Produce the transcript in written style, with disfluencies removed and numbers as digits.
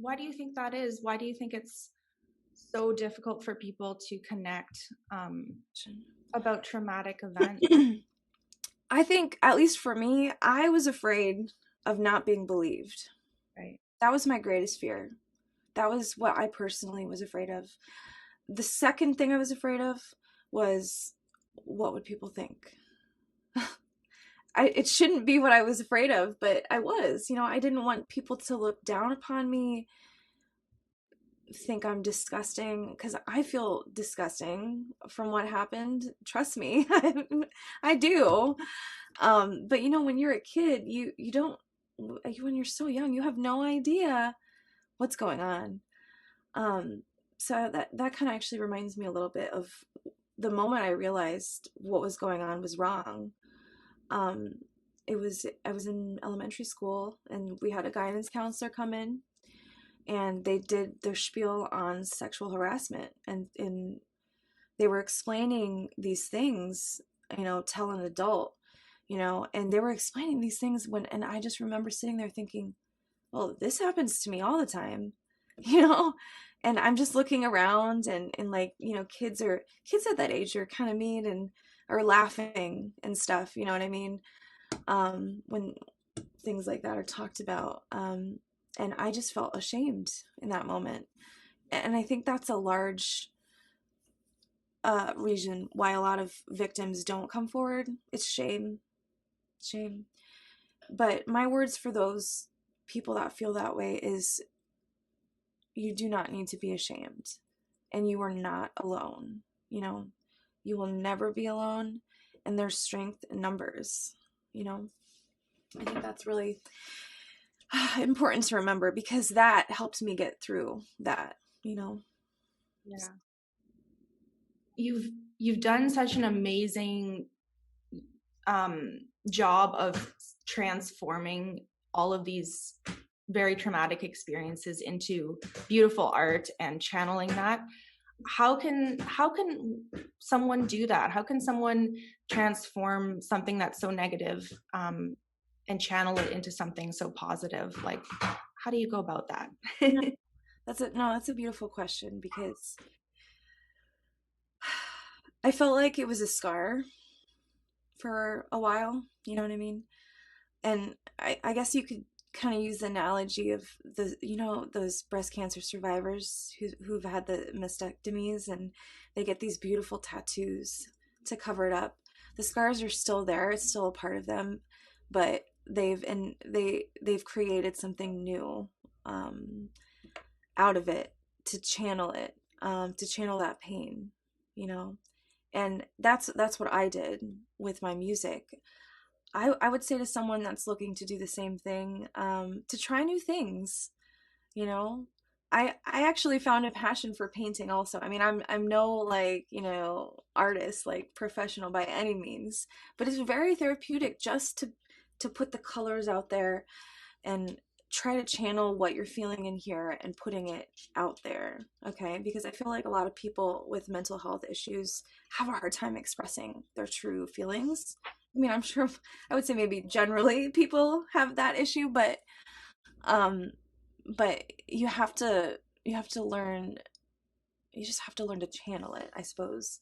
why do you think that is? Why do you think it's so difficult for people to connect about traumatic events? I think, at least for me, I was afraid of not being believed. Right. That was my greatest fear. That was what I personally was afraid of. The second thing I was afraid of was, what would people think? It shouldn't be what I was afraid of, but I was. I didn't want people to look down upon me, think I'm disgusting, because I feel disgusting from what happened. Trust me, I do. But when you're a kid, you don't, when you're so young, you have no idea what's going on. So that kind of actually reminds me a little bit of the moment I realized what was going on was wrong. I was in elementary school, and we had a guidance counselor come in, and they did their spiel on sexual harassment, and they were explaining these things, tell an adult, and they were explaining these things and I just remember sitting there thinking, well, this happens to me all the time, and I'm just looking around, and like, kids at that age are kind of mean and are laughing and stuff, you know what I mean? When things like that are talked about. And I just felt ashamed in that moment. And I think that's a large reason why a lot of victims don't come forward. It's shame. Shame. But my words for those people that feel that way is, you do not need to be ashamed. And you are not alone. You will never be alone. And there's strength in numbers. I think that's really important to remember, because that helped me get through that. Yeah. You've done such an amazing job of transforming all of these very traumatic experiences into beautiful art and channeling that. How can someone do that? How can someone transform something that's so negative and channel it into something so positive? Like, how do you go about that? That's a beautiful question, because I felt like it was a scar for a while, you know what I mean? And I guess you could kind of use the analogy of those breast cancer survivors who've had the mastectomies, and they get these beautiful tattoos to cover it up. The scars are still there, it's still a part of them, but they've created something new out of it, to channel it, to channel that pain, and that's what I did with my music. I would say to someone that's looking to do the same thing, to try new things. I actually found a passion for painting also. I mean, I'm no, like, artist, like professional by any means, but it's very therapeutic just to put the colors out there and try to channel what you're feeling in here and putting it out there, okay? Because I feel like a lot of people with mental health issues have a hard time expressing their true feelings. I mean, I'm sure, I would say maybe generally people have that issue, but you have to learn, you just have to learn to channel it, I suppose.